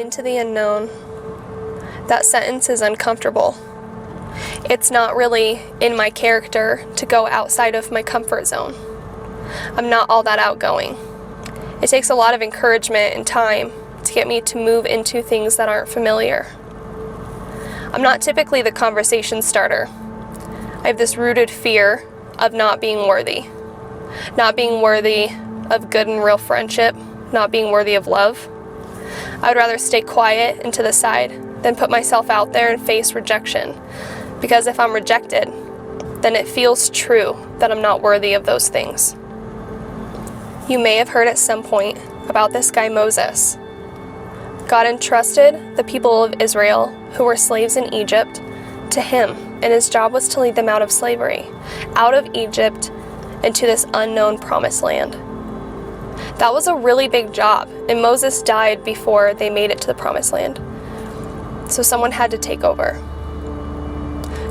into the unknown. That sentence is uncomfortable. It's not really in my character to go outside of my comfort zone. I'm not all that outgoing. It takes a lot of encouragement and time to get me to move into things that aren't familiar. I'm not typically the conversation starter. I have this rooted fear of not being worthy. Not being worthy of good and real friendship, not being worthy of love. I would rather stay quiet and to the side than put myself out there and face rejection. Because if I'm rejected, then it feels true that I'm not worthy of those things. You may have heard at some point about this guy Moses. God entrusted the people of Israel, who were slaves in Egypt, to him, and his job was to lead them out of slavery, out of Egypt, into this unknown promised land. That was a really big job, and Moses died before they made it to the promised land. So someone had to take over.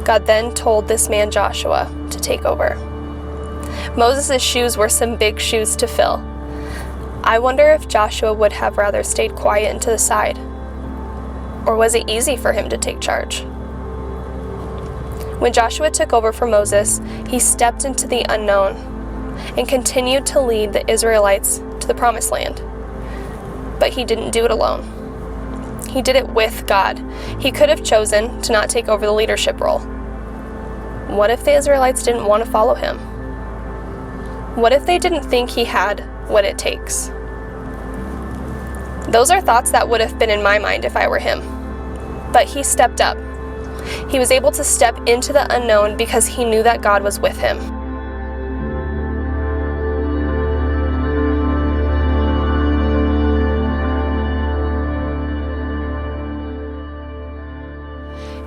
God then told this man Joshua to take over. Moses' shoes were some big shoes to fill. I wonder if Joshua would have rather stayed quiet and to the side. Or was it easy for him to take charge? When Joshua took over for Moses, he stepped into the unknown and continued to lead the Israelites to the promised land. But he didn't do it alone. He did it with God. He could have chosen to not take over the leadership role. What if the Israelites didn't want to follow him? What if they didn't think he had what it takes? Those are thoughts that would have been in my mind if I were him. But he stepped up. He was able to step into the unknown because he knew that God was with him.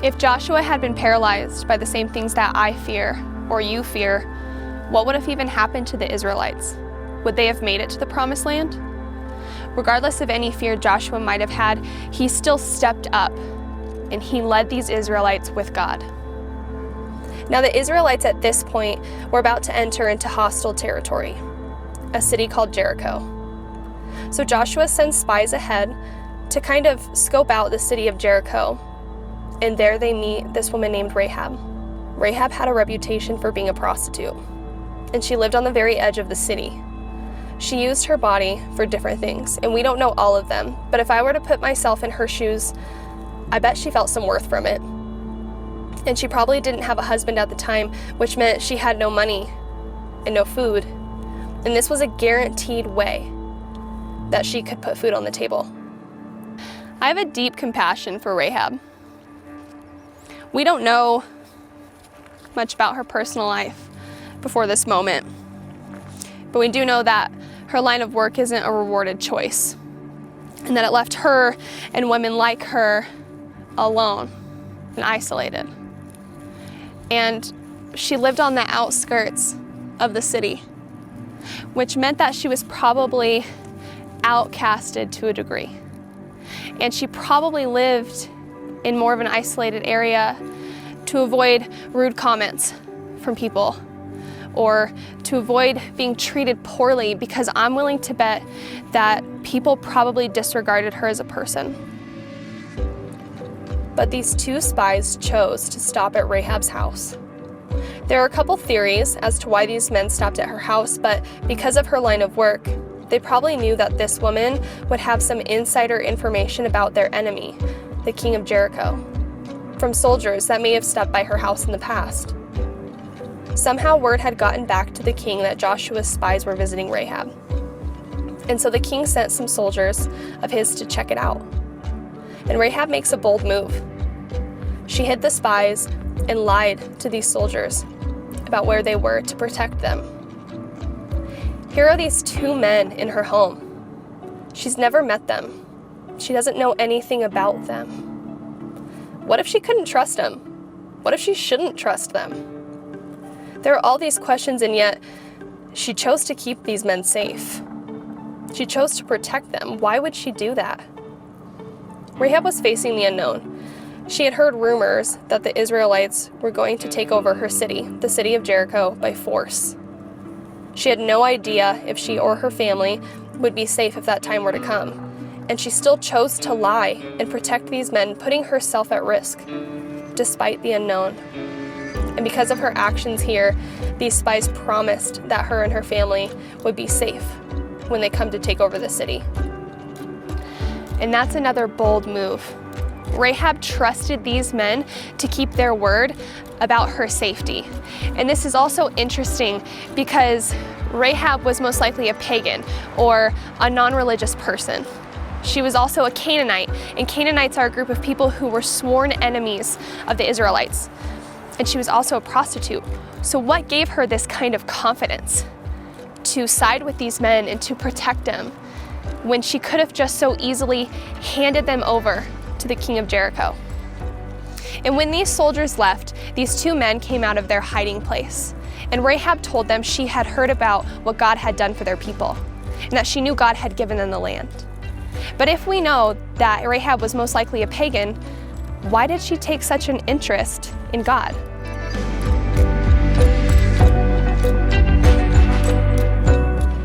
If Joshua had been paralyzed by the same things that I fear, or you fear, what would have even happened to the Israelites? Would they have made it to the promised land? Regardless of any fear Joshua might have had, he still stepped up, and he led these Israelites with God. Now the Israelites at this point were about to enter into hostile territory, a city called Jericho. So Joshua sends spies ahead to kind of scope out the city of Jericho, and there they meet this woman named Rahab. Rahab had a reputation for being a prostitute, and she lived on the very edge of the city. She used her body for different things, and we don't know all of them, but if I were to put myself in her shoes, I bet she felt some worth from it. And she probably didn't have a husband at the time, which meant she had no money and no food. And this was a guaranteed way that she could put food on the table. I have a deep compassion for Rahab. We don't know much about her personal life before this moment, but we do know that her line of work isn't a rewarded choice, and that it left her and women like her alone and isolated. And she lived on the outskirts of the city, which meant that she was probably outcasted to a degree. And she probably lived in more of an isolated area to avoid rude comments from people, or to avoid being treated poorly, because I'm willing to bet that people probably disregarded her as a person. But these two spies chose to stop at Rahab's house. There are a couple theories as to why these men stopped at her house, but because of her line of work, they probably knew that this woman would have some insider information about their enemy, the king of Jericho, from soldiers that may have stopped by her house in the past. Somehow word had gotten back to the king that Joshua's spies were visiting Rahab. And so the king sent some soldiers of his to check it out. And Rahab makes a bold move. She hid the spies and lied to these soldiers about where they were to protect them. Here are these two men in her home. She's never met them. She doesn't know anything about them. What if she couldn't trust them? What if she shouldn't trust them? There are all these questions, and yet she chose to keep these men safe. She chose to protect them. Why would she do that? Rahab was facing the unknown. She had heard rumors that the Israelites were going to take over her city, the city of Jericho, by force. She had no idea if she or her family would be safe if that time were to come. And she still chose to lie and protect these men, putting herself at risk, despite the unknown. And because of her actions here, these spies promised that her and her family would be safe when they come to take over the city. And that's another bold move. Rahab trusted these men to keep their word about her safety. And this is also interesting because Rahab was most likely a pagan or a non-religious person. She was also a Canaanite, and Canaanites are a group of people who were sworn enemies of the Israelites. And she was also a prostitute. So what gave her this kind of confidence to side with these men and to protect them when she could have just so easily handed them over to the king of Jericho? And when these soldiers left, these two men came out of their hiding place. And Rahab told them she had heard about what God had done for their people, and that she knew God had given them the land. But if we know that Rahab was most likely a pagan, why did she take such an interest in God?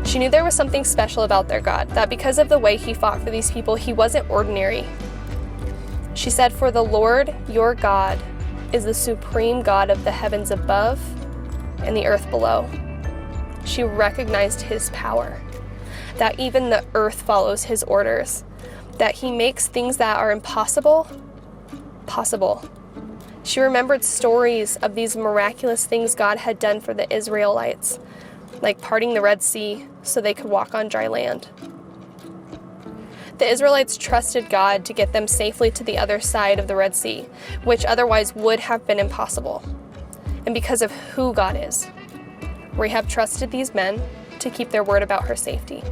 She knew there was something special about their God, that because of the way he fought for these people, he wasn't ordinary. She said, "For the Lord your God is the supreme God of the heavens above and the earth below." She recognized his power, that even the earth follows his orders, that he makes things that are impossible possible. She remembered stories of these miraculous things God had done for the Israelites, like parting the Red Sea so they could walk on dry land. The Israelites trusted God to get them safely to the other side of the Red Sea, which otherwise would have been impossible. And because of who God is, Rahab trusted these men to keep their word about her safety.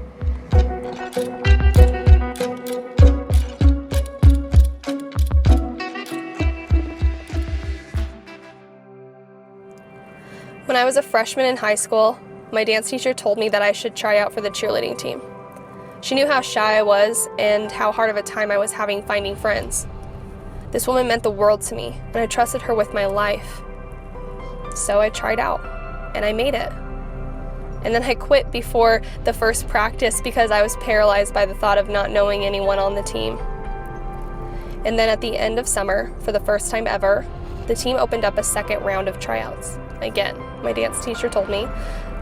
When I was a freshman in high school, my dance teacher told me that I should try out for the cheerleading team. She knew how shy I was and how hard of a time I was having finding friends. This woman meant the world to me, and I trusted her with my life. So I tried out, and I made it. And then I quit before the first practice because I was paralyzed by the thought of not knowing anyone on the team. And then at the end of summer, for the first time ever, the team opened up a second round of tryouts. Again, my dance teacher told me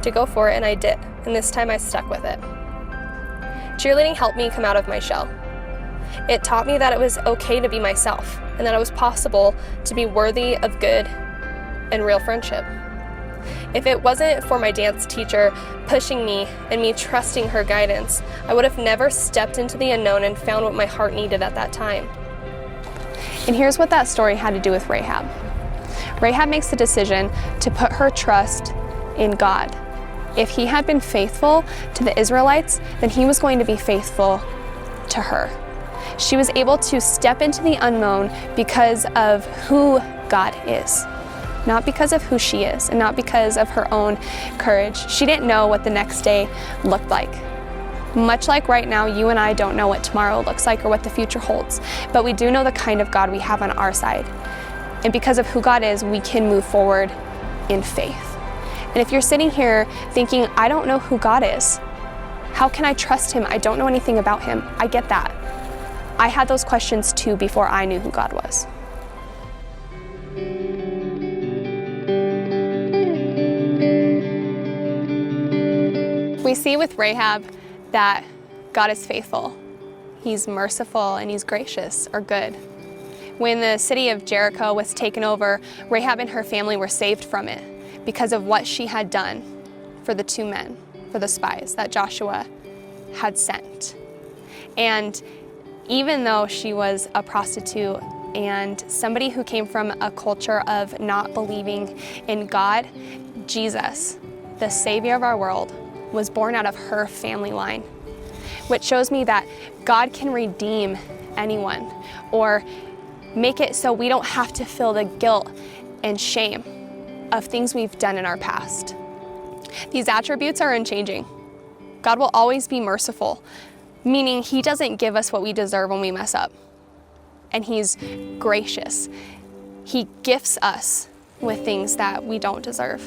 to go for it, and I did, and this time I stuck with it. Cheerleading helped me come out of my shell. It taught me that it was okay to be myself, and that it was possible to be worthy of good and real friendship. If it wasn't for my dance teacher pushing me and me trusting her guidance, I would have never stepped into the unknown and found what my heart needed at that time. And here's what that story had to do with Rahab. Rahab makes the decision to put her trust in God. If he had been faithful to the Israelites, then he was going to be faithful to her. She was able to step into the unknown because of who God is, not because of who she is, and not because of her own courage. She didn't know what the next day looked like. Much like right now, you and I don't know what tomorrow looks like or what the future holds, but we do know the kind of God we have on our side. And because of who God is, we can move forward in faith. And if you're sitting here thinking, I don't know who God is, how can I trust him? I don't know anything about him. I get that. I had those questions too before I knew who God was. We see with Rahab that God is faithful. He's merciful and he's gracious or good. When the city of Jericho was taken over, Rahab and her family were saved from it because of what she had done for the two men, for the spies that Joshua had sent. And even though she was a prostitute and somebody who came from a culture of not believing in God, Jesus, the Savior of our world, was born out of her family line, which shows me that God can redeem anyone or make it so we don't have to feel the guilt and shame of things we've done in our past. These attributes are unchanging. God will always be merciful, meaning he doesn't give us what we deserve when we mess up. And he's gracious. He gifts us with things that we don't deserve.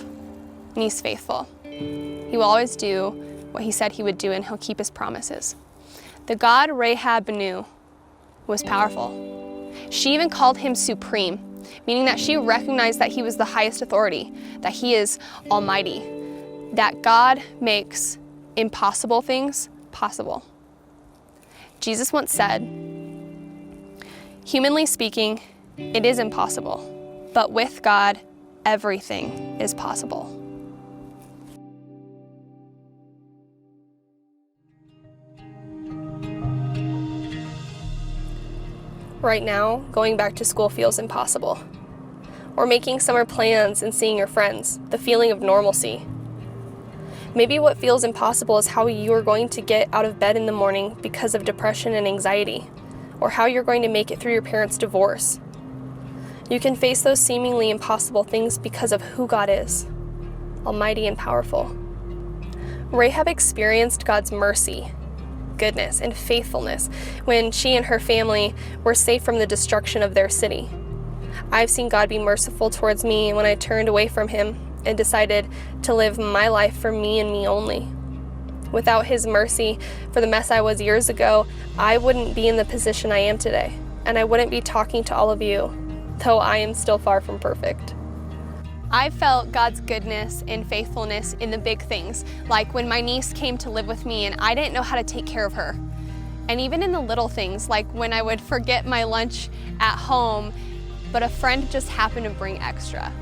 And he's faithful. He will always do what he said he would do, and he'll keep his promises. The God Rahab knew was powerful. She even called him supreme, meaning that she recognized that he was the highest authority, that he is almighty, that God makes impossible things possible. Jesus once said, "Humanly speaking, it is impossible, but with God, everything is possible." Right now, going back to school feels impossible. Or making summer plans and seeing your friends, the feeling of normalcy. Maybe what feels impossible is how you are going to get out of bed in the morning because of depression and anxiety, or how you're going to make it through your parents' divorce. You can face those seemingly impossible things because of who God is, almighty and powerful. Rahab experienced God's mercy, goodness, and faithfulness when she and her family were safe from the destruction of their city. I've seen God be merciful towards me when I turned away from him and decided to live my life for me and me only. Without his mercy for the mess I was years ago, I wouldn't be in the position I am today, and I wouldn't be talking to all of you, though I am still far from perfect. I felt God's goodness and faithfulness in the big things, like when my niece came to live with me and I didn't know how to take care of her. And even in the little things, like when I would forget my lunch at home, but a friend just happened to bring extra.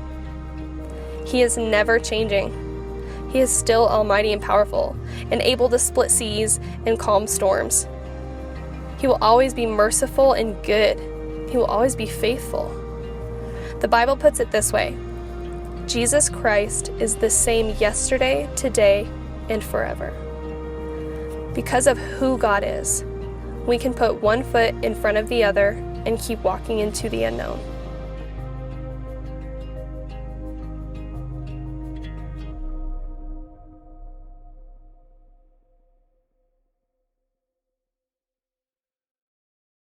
He is never changing. He is still almighty and powerful, and able to split seas and calm storms. He will always be merciful and good. He will always be faithful. The Bible puts it this way: Jesus Christ is the same yesterday, today, and forever. Because of who God is, we can put one foot in front of the other and keep walking into the unknown.